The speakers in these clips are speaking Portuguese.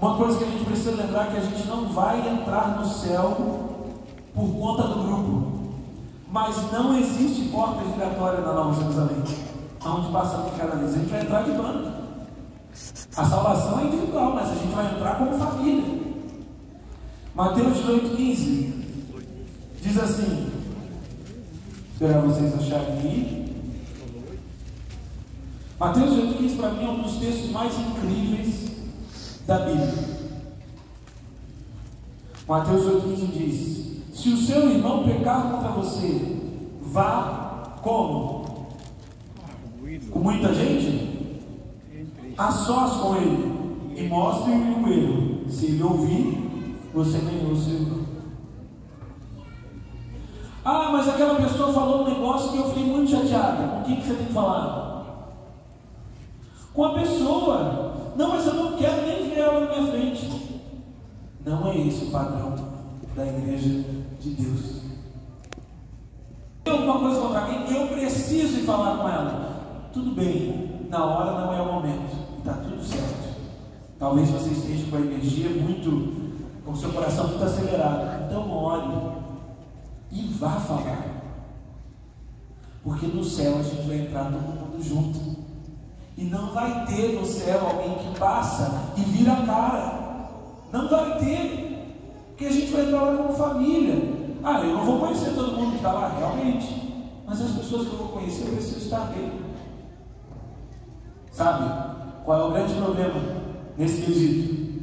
Uma coisa que a gente precisa lembrar é que a gente não vai entrar no céu por conta do grupo. Mas não existe porta giratória na Nova Jerusalém, onde passa por cada vez. A gente vai entrar de bando. A salvação é individual, mas a gente vai entrar como família. Mateus 18,15 diz assim, esperar vocês acharem aí. Mateus 18,15 para mim é um dos textos mais incríveis da Bíblia. Mateus 18,15 diz: se o seu irmão pecar contra você, vá como? Com muita gente? A sós com ele e mostre-lhe o erro. Se ele ouvir, você ganhou o seu irmão. Ah, mas aquela pessoa falou um negócio que eu fiquei muito chateada. Com quem que você tem que falar? Com a pessoa. Não, mas eu não quero nem ver ela na minha frente. Não é esse o padrão da igreja de Deus. Tem alguma coisa contra alguém? Eu preciso ir falar com ela. Tudo bem, na hora não é o momento. Está tudo certo. Talvez você esteja com a energia muito, com o seu coração muito acelerado. Então ore e vá falar. Porque no céu a gente vai entrar todo mundo junto. E não vai ter no céu alguém que passa e vira a cara. Não vai ter. Porque a gente vai entrar lá como família. Ah, eu não vou conhecer todo mundo que está lá, realmente. Mas as pessoas que eu vou conhecer, eu preciso estar bem. Sabe? Qual é o grande problema nesse quesito?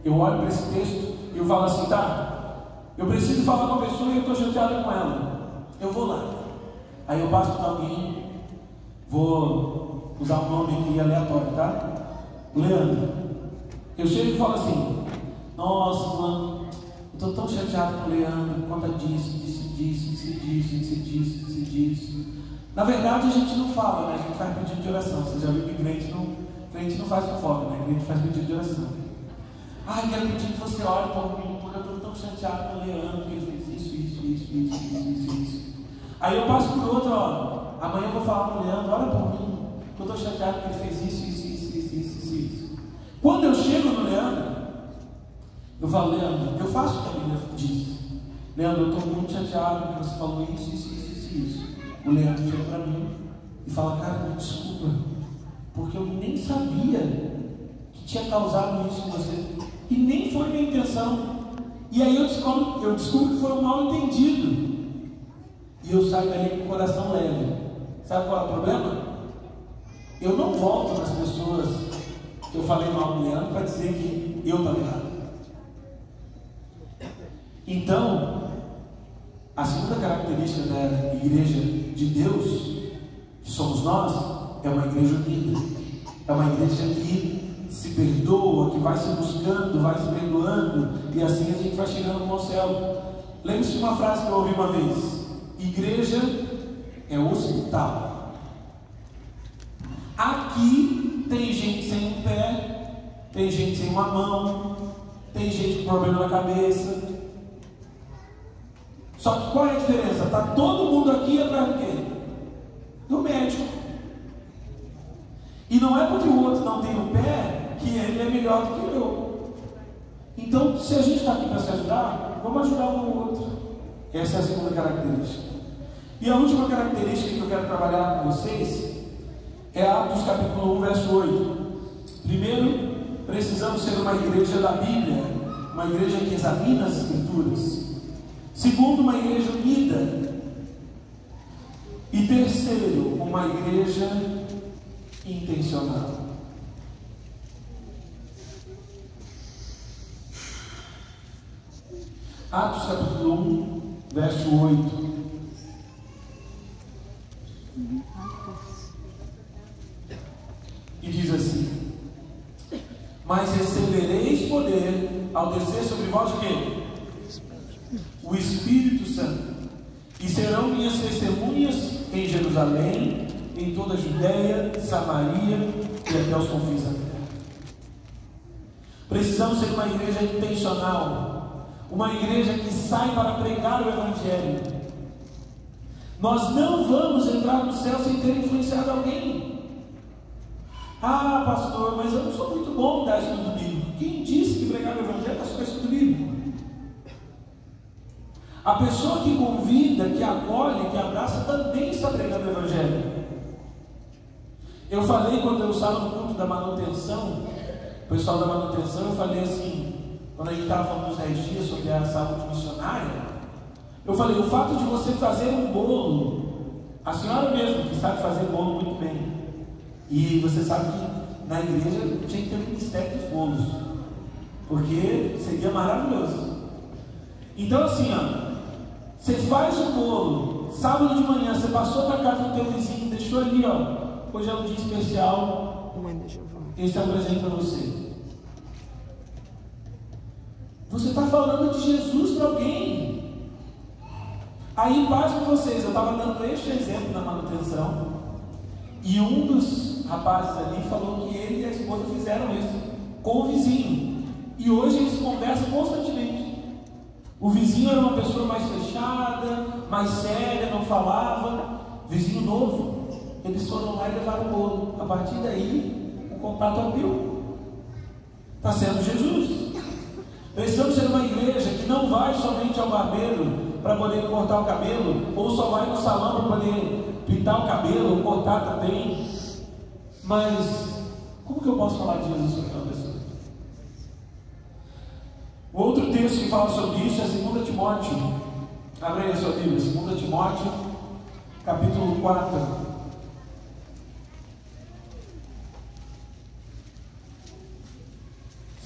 Eu olho para esse texto e eu falo assim, tá, eu preciso falar com a pessoa e eu estou chateado com ela. Eu vou lá. Aí eu passo para alguém, vou usar um nome aqui aleatório, tá? Leandro. Eu chego e falo assim, nossa, mano, eu estou tão chateado com o Leandro por conta disso. Na verdade a gente não fala, né? A gente faz pedido de oração. Você já viu que crente não faz fofoca, né? Crente faz pedido de oração. Ai, quero pedir que você ore por mim, porque eu estou tão chateado com o Leandro, que ele fez isso. Aí eu passo por outro, ó. Amanhã eu vou falar com o Leandro, ora por mim, que eu estou chateado que ele fez isso. Quando eu chego no Leandro, eu falo, Leandro, eu faço o que a Bíblia diz. Leandro, eu estou muito chateado porque você falou isso. O Leandro chega para mim e fala, cara, me desculpa, porque eu nem sabia que tinha causado isso em você. E nem foi minha intenção. E aí eu descubro que foi um mal entendido. E eu saio dali com o coração leve. Sabe qual é o problema? Eu não volto nas pessoas que eu falei mal do Leandro para dizer que eu estava errado. Então, a segunda característica da igreja de Deus, que somos nós, é uma igreja unida. É uma igreja que se perdoa, que vai se buscando, vai se perdoando, e assim a gente vai chegando no céu. Lembre-se de uma frase que eu ouvi uma vez: igreja é hospital. Aqui tem gente sem um pé, tem gente sem uma mão, tem gente com problema na cabeça. Só que qual é a diferença? Está todo mundo aqui atrás do quê? Do médico. E não é porque o outro não tem o pé que ele é melhor do que eu. Então, se a gente está aqui para se ajudar, vamos ajudar um ao outro. Essa é a segunda característica. E a última característica que eu quero trabalhar com vocês é Atos capítulo 1, verso 8. Primeiro, precisamos ser uma igreja da Bíblia, uma igreja que examina as Escrituras. Segundo, uma igreja unida. E terceiro, uma igreja intencional. Atos capítulo 1, verso 8. E diz assim: mas recebereis poder ao descer sobre vós o quê? O Espírito Santo, e serão minhas testemunhas em Jerusalém, em toda a Judéia, Samaria e até os confins da terra. Precisamos ser uma igreja intencional, uma igreja que sai para pregar o Evangelho. Nós não vamos entrar no céu sem ter influenciado alguém. Ah, pastor, mas eu não sou muito bom no estudo bíblico. Quem disse que A pessoa que convida, que acolhe, que abraça, também está pregando o Evangelho. Eu falei quando eu estava no culto da manutenção, o pessoal da manutenção, eu falei assim, quando a gente estava falando dos 10 dias sobre a saúde missionária, eu falei, o fato de você fazer um bolo, a senhora mesmo que sabe fazer bolo muito bem, e você sabe que na igreja tinha que ter um ministério dos bolos, porque seria maravilhoso. Então assim, você faz um bolo, sábado de manhã, você passou na casa do teu vizinho, deixou ali, hoje é um dia especial, esse é um presente para você. Você está falando de Jesus para alguém. Aí, paz com vocês, eu estava dando este exemplo na manutenção, e um dos rapazes ali falou que ele e a esposa fizeram isso com o vizinho, e hoje eles conversam constantemente. O vizinho era uma pessoa mais fechada, mais séria, não falava, vizinho novo. Eles foram lá e levaram o bolo. A partir daí, o contato abriu. Está sendo Jesus. Nós estamos sendo uma igreja que não vai somente ao barbeiro para poder cortar o cabelo, ou só vai no salão para poder pintar o cabelo, ou cortar também. Mas, como que eu posso falar de Jesus para aquela pessoa? O outro texto que fala sobre isso é 2 Timóteo. Abre aí a sua Bíblia, 2 Timóteo, capítulo 4.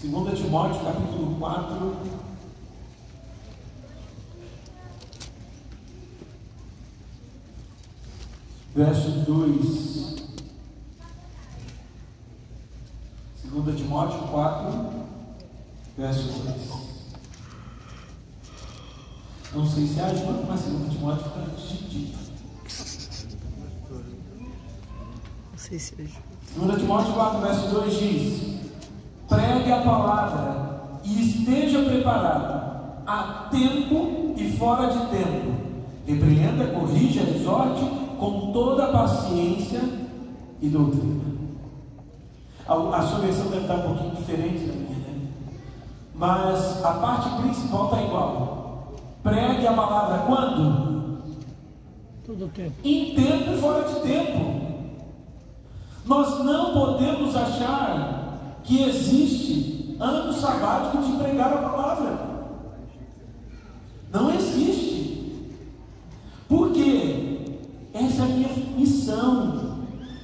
Segunda Timóteo, capítulo 4, verso 2. 2 Timóteo 4, verso 2. Não sei se ajuda, mas 2 Timóteo fica distintivo. Não sei se ajuda. 2 Timóteo 4, verso 2 diz: pregue a palavra e esteja preparado a tempo e fora de tempo. Repreenda, corrija, exorte com toda a paciência e doutrina. A sua versão deve estar um pouquinho diferente da minha, né? Mas a parte principal está igual. Pregue a palavra quando? Todo tempo. Em tempo e fora de tempo. Nós não podemos achar que existe ano sabático de pregar a palavra. Não existe. Por quê? Essa é a minha missão.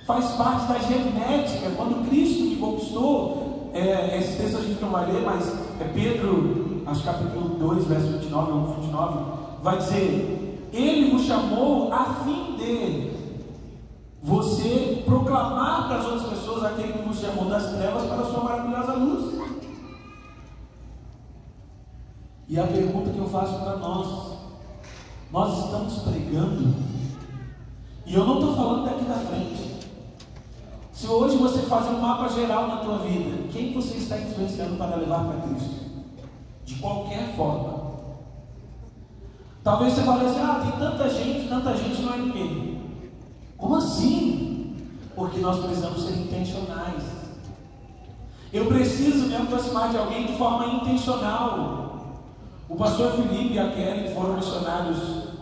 Faz parte da genética. Quando Cristo me conquistou, esse texto a gente não vai ler, mas é Pedro, acho que capítulo 2, verso 29 ou 29, vai dizer: Ele vos chamou a fim de você proclamar para as outras pessoas aquele que vos chamou das trevas para a sua maravilhosa luz. E a pergunta que eu faço para nós estamos pregando? E eu não estou falando daqui da frente. Se hoje você fazer um mapa geral na tua vida, quem você está influenciando para levar para Cristo? De qualquer forma. Talvez você fale assim: tem tanta gente não é ninguém. Como assim? Porque nós precisamos ser intencionais. Eu preciso me aproximar de alguém de forma intencional. O pastor Felipe e a Kelly foram missionários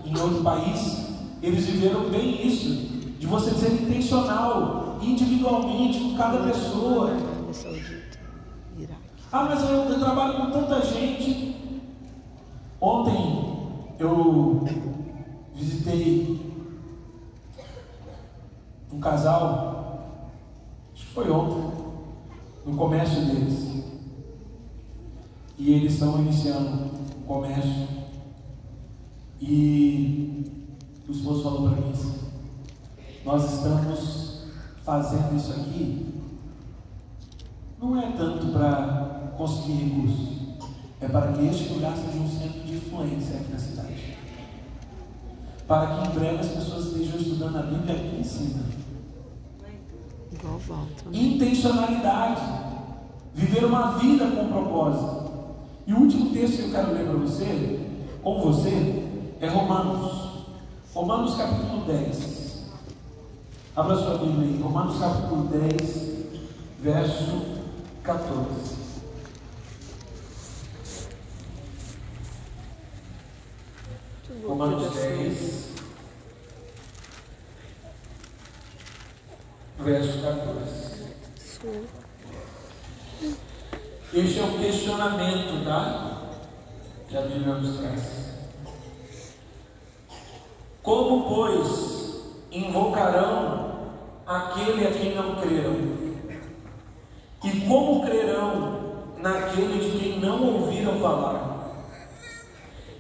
em outro país. Eles viveram bem isso, de você ser intencional, individualmente, com cada pessoa. Mas eu trabalho com tanta gente. Ontem eu visitei um casal, acho que foi ontem, no comércio deles. E eles estão iniciando o comércio. E o esposo falou para mim assim: nós estamos fazendo isso aqui, não é tanto para conseguir recursos, é para que este lugar seja um centro de influência aqui na cidade, para que em breve as pessoas estejam estudando a Bíblia aqui em cima. Igual volta, né? Intencionalidade, viver uma vida com propósito. E o último texto que eu quero ler para você, com você, é Romanos capítulo 10. Abra sua Bíblia aí, Romanos capítulo 10, verso 14. Romanos 10, verso 14. Este é o questionamento, tá? Que a Bíblia nos traz. Como, pois, invocarão aquele a quem não creram? E como crerão naquele de quem não ouviram falar?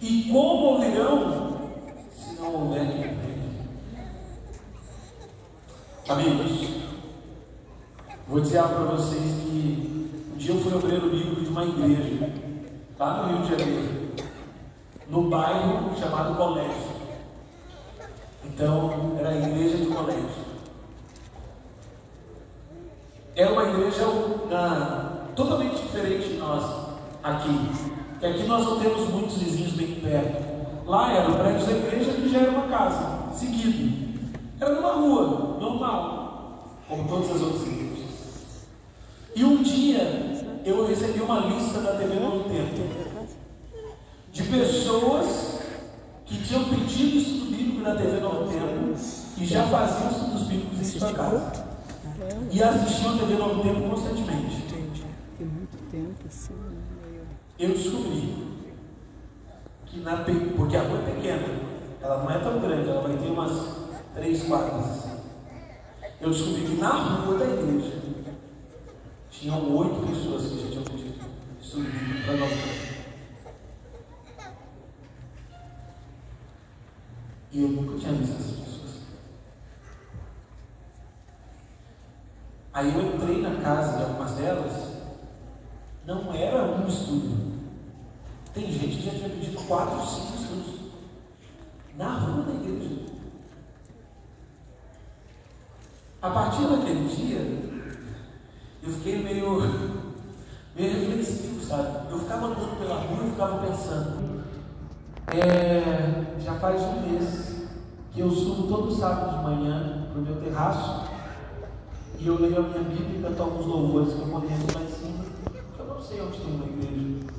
E como ouvirão se não houver quem pregue? Amigos, vou dizer algo para vocês que um dia eu fui obreiro bíblico de uma igreja lá no Rio de Janeiro, no bairro chamado Colégio. Então, era a igreja do colégio. Era uma igreja totalmente diferente de nós aqui. Porque aqui nós não temos muitos vizinhos bem perto. Lá era o prédio da igreja, que já era uma casa, seguido. Era numa rua, normal, como todas as outras igrejas. E um dia, eu recebi uma lista da TV Novo Tempo de pessoas que tinham pedido estudo bíblico na TV Novo Tempo e já faziam estudos bíblicos em sua casa. E assistiam a TV Novo Tempo constantemente. Tem muito tempo assim. Eu descobri que porque a rua é pequena, ela não é tão grande, ela vai ter umas 3 quadras assim. Eu descobri que na rua da igreja tinham 8 pessoas que já tinham pedido estudo bíblico para Novo Tempo. E eu nunca tinha visto essas pessoas. Aí eu entrei na casa de algumas delas, não era um estudo. Tem gente que já tinha pedido 4, 5 estudos na rua da igreja. A partir daquele dia, eu fiquei meio reflexivo, sabe? Eu ficava andando pela rua e ficava pensando. Já faz um mês que eu subo todo sábado de manhã para o meu terraço e eu leio a minha Bíblia e canto alguns louvores que eu conheço lá em cima, porque eu não sei onde tem uma igreja.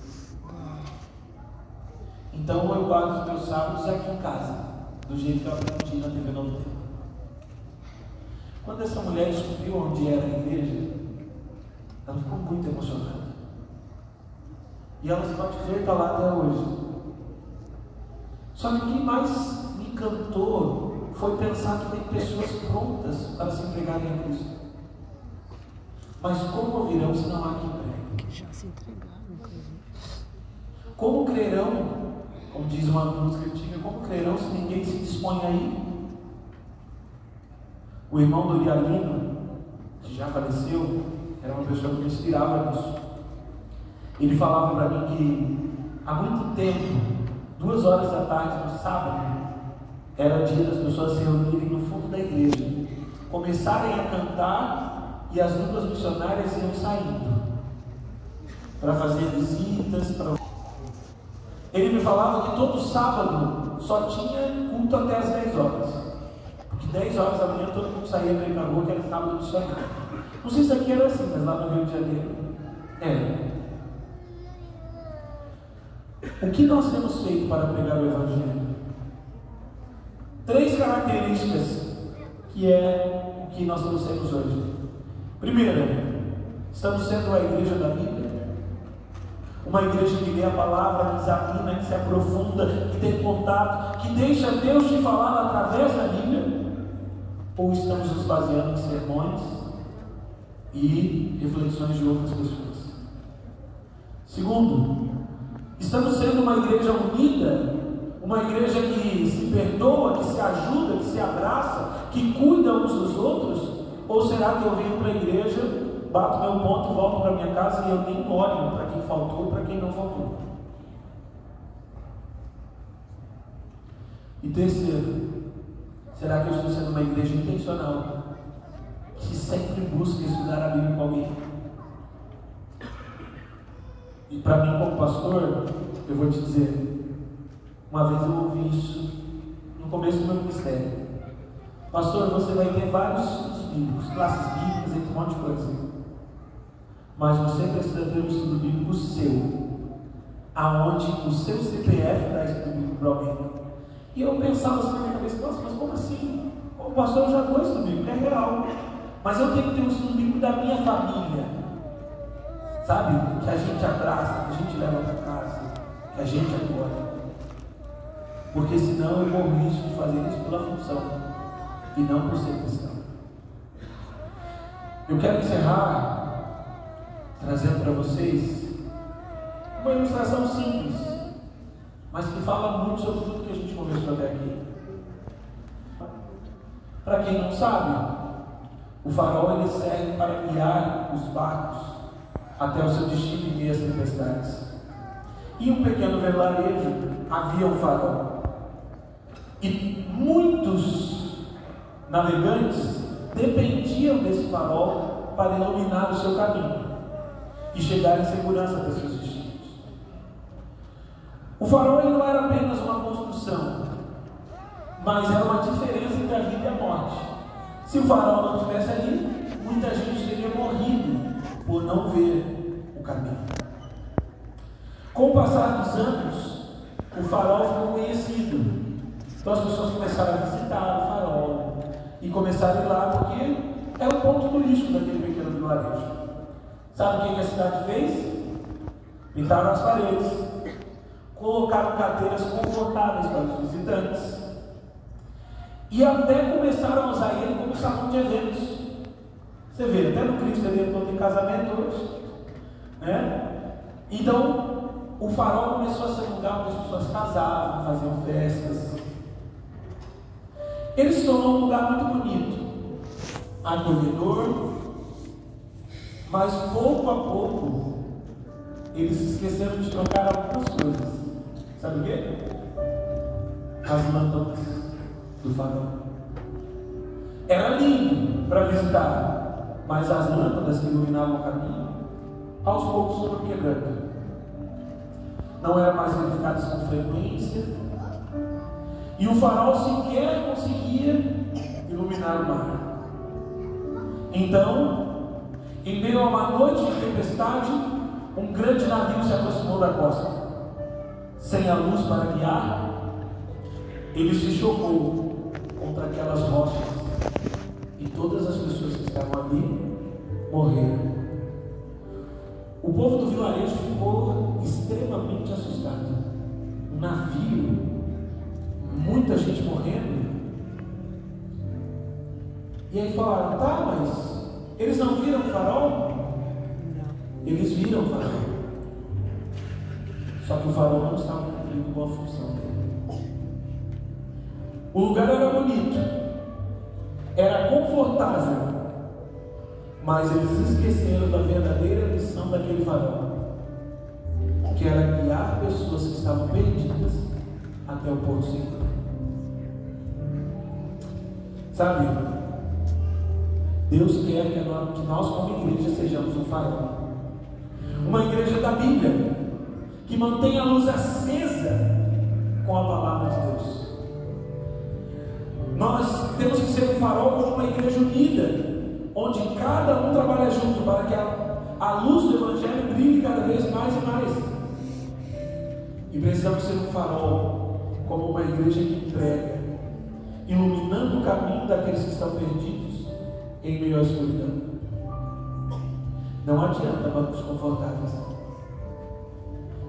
Então eu guardo os meus sábados aqui em casa, do jeito que eu aprendi na TV Novo Tempo. Quando essa mulher descobriu onde era a igreja, ela ficou muito emocionada. E ela se batizou e está lá até hoje. Só que o que mais me encantou foi pensar que tem pessoas prontas para se entregarem a Cristo. Mas como ouvirão se não há quem pregue? Já se entregaram. Como crerão, como diz uma música antiga, como crerão se ninguém se dispõe a ir? O irmão Dorialino, que já faleceu, era uma pessoa que me inspirava nisso. Ele falava para mim que há muito tempo, 2 horas da tarde no sábado, era dia das pessoas se reunirem no fundo da igreja, começarem a cantar e as duplas missionárias iam saindo para fazer visitas. Ele me falava que todo sábado só tinha culto até as 10 horas, porque 10 horas da manhã todo mundo saía para ir para a rua, que era sábado missionário. Não sei se aqui era assim, mas lá no Rio de Janeiro era. O que nós temos feito para pregar o Evangelho? 3 características que é o que nós trouxemos hoje. Primeira, estamos sendo a igreja da Bíblia, uma igreja que lê a palavra, que examina, que se aprofunda, que tem contato, que deixa Deus te falar através da Bíblia, ou estamos nos baseando em sermões e reflexões de outras pessoas? Segundo, estamos sendo uma igreja unida, uma igreja que se perdoa, que se ajuda, que se abraça, que cuida uns dos outros? Ou será que eu venho para a igreja, bato meu ponto e volto para minha casa e eu nem olho para quem faltou, para quem não faltou? E terceiro, será que eu estou sendo uma igreja intencional, que sempre busca estudar a Bíblia com alguém? E para mim, como pastor, eu vou te dizer, uma vez eu ouvi isso no começo do meu ministério: pastor, você vai ter vários estudos bíblicos, classes bíblicas, entre um monte de coisa, mas você precisa ter um estudo bíblico seu, aonde o seu CPF dá estudo bíblico para alguém. E eu pensava assim na minha cabeça, nossa, mas como assim? O pastor já pôs isso no bíblico, é real. Mas eu tenho que ter isso no bíblico da minha família. Sabe? Que a gente abraça, que a gente leva para casa, que a gente apoia. Porque senão eu corro risco de fazer isso pela função e não por ser cristão. Eu quero encerrar trazendo para vocês uma ilustração simples, mas que fala muito sobre tudo que a gente conversou até aqui. Para quem não sabe, o farol ele serve para guiar os barcos até o seu destino em meio às tempestades. E um pequeno vilarejo havia um farol. E muitos navegantes dependiam desse farol para iluminar o seu caminho e chegar em segurança até seus destinos. O farol ele não era apenas uma construção, mas era uma diferença entre a vida e a morte. Se o farol não estivesse ali, muita gente teria morrido por não ver o caminho. Com o passar dos anos, o farol ficou conhecido. Então as pessoas começaram a visitar o farol e começaram a ir lá porque é o ponto turístico daquele pequeno vilarejo. Sabe o que a cidade fez? Pintaram as paredes, colocaram cadeiras confortáveis para os visitantes e até começaram a usar ele como salão de eventos. Você vê, até no Cristo ele todo em casamento hoje, né? Então o farol começou a ser um lugar onde as pessoas casavam, faziam festas. Ele se tornou um lugar muito bonito, acolhedor, mas pouco a pouco eles se esqueceram de trocar algumas coisas. Sabe o quê? As lâmpadas do farol. Era lindo para visitar, mas as lâmpadas que iluminavam o caminho, aos poucos foram quebrando. Não eram mais verificadas com frequência. E o farol sequer conseguia iluminar o mar. Então, em meio a uma noite de tempestade, um grande navio se aproximou da costa. Sem a luz para guiar, ele se chocou contra aquelas rochas e todas as pessoas que estavam ali morreram. O povo do vilarejo ficou extremamente assustado. Um navio, muita gente morrendo. E aí falaram, tá, mas eles não viram o farol? Não. Eles viram o farol. Só que o farol não estava cumprindo com a função dele. O lugar era bonito, era confortável, mas eles esqueceram da verdadeira missão daquele farol, que era guiar pessoas que estavam perdidas até o porto seguro. Sabe, Deus quer que nós como igreja sejamos um farol, uma igreja da Bíblia, que mantém a luz acesa com a palavra de Deus. Nós temos que ser um farol como uma igreja unida, onde cada um trabalha junto para que a luz do Evangelho brilhe cada vez mais e mais. E precisamos ser um farol como uma igreja que prega, iluminando o caminho daqueles que estão perdidos em meio à escuridão. Não adianta bancos confortáveis,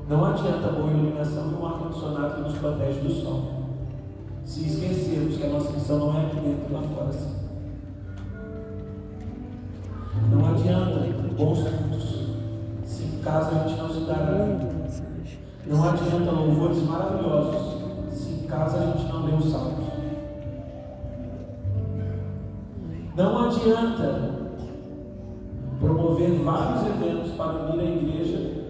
não adianta boa iluminação e um ar-condicionado que nos protege do sol, se esquecermos que a nossa missão não é aqui dentro, lá fora sim. Não adianta bons cultos se em casa a gente não estudar a Bíblia. Não adianta louvores maravilhosos se em casa a gente não lê os salmos. Não adianta promover vários eventos para unir a igreja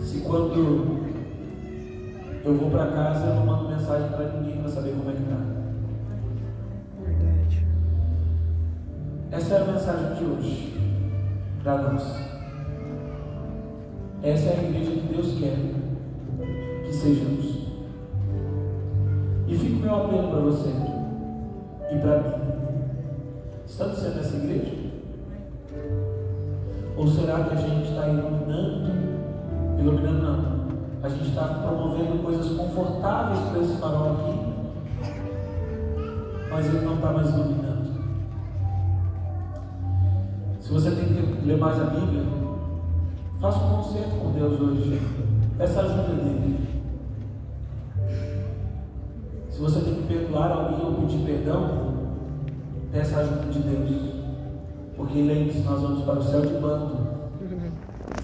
se quando eu vou para casa eu não mando mensagem para ninguém para saber como é que está. Verdade. Essa é a mensagem de hoje para nós. Essa é a igreja que Deus quer que sejamos. E fica o meu apelo para você e para mim. Estamos sendo essa igreja? Ou será que a gente está iluminando não, a gente está está promovendo coisas confortáveis para esse farol aqui, mas ele não está mais iluminando. Se você tem que ler mais a Bíblia, faça um concerto com Deus hoje. Peça ajuda dele. Se você tem que perdoar alguém ou pedir perdão, peça a ajuda de Deus. Porque lembre-se, nós vamos para o céu de bando.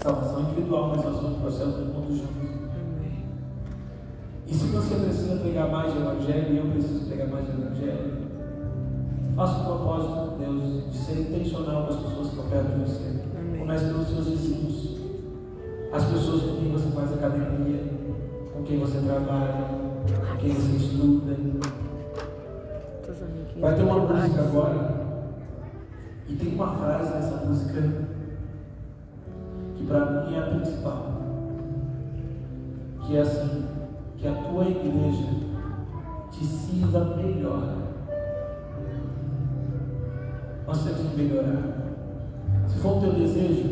Salvação individual, mas nós vamos para o céu todo mundo junto. E se você precisa pregar mais o Evangelho, e eu preciso pregar mais o Evangelho, faça um propósito com Deus de ser intencional com as pessoas que estão perto de você. Comece pelos seus vizinhos, as pessoas com quem você faz academia, com quem você trabalha, com quem você estuda. Vai ter uma música agora, e tem uma frase nessa música que para mim é a principal, que é assim: que a tua igreja te sirva melhor. Nós temos que melhorar. Se for o teu desejo,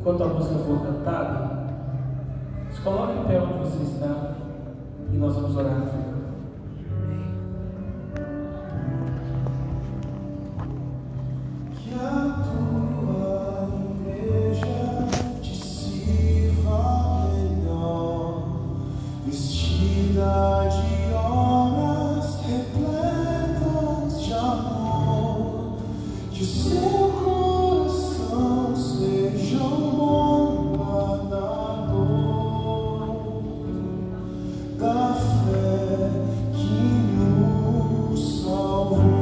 enquanto a música for cantada, se coloque em pé onde você está e nós vamos orar no final. Que a tua igreja te sirva melhor, vestida de obras repletas de amor, que o seu coração seja um bom guardador da fé que nos salvou.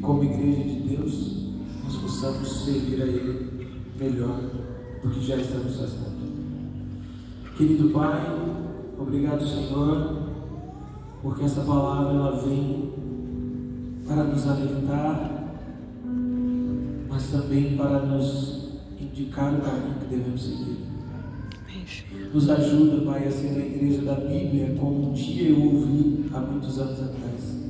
Como igreja de Deus, nós possamos servir a Ele melhor do que já estamos fazendo. Querido Pai, obrigado, Senhor, porque essa palavra ela vem para nos alertar, mas também para nos indicar o caminho que devemos seguir. Nos ajuda, Pai, a ser a igreja da Bíblia, como um dia eu ouvi há muitos anos atrás.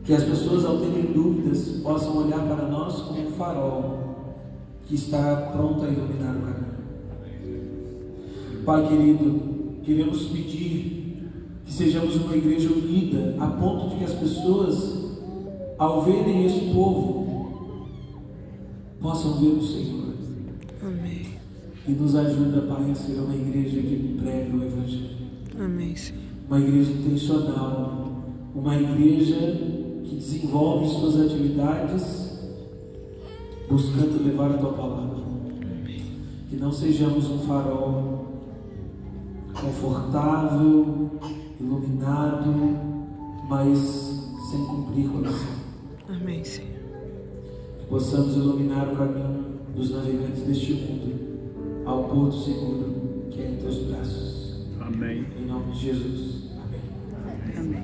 Que as pessoas, ao terem dúvidas, possam olhar para nós como um farol que está pronto a iluminar o caminho. Pai querido, queremos pedir que sejamos uma igreja unida, a ponto de que as pessoas, ao verem este povo, possam ver o Senhor. Amém. E nos ajuda, Pai, a ser uma igreja que prega o Evangelho. Amém, Senhor. Uma igreja intencional, uma igreja que desenvolve suas atividades buscando levar a Tua Palavra. Que não sejamos um farol confortável, iluminado, mas sem cumprir com a missão. Amém, Senhor. Que possamos iluminar o caminho dos navegantes deste mundo ao porto seguro que é em Teus braços. Amém. Em nome de Jesus. Amém. Amém.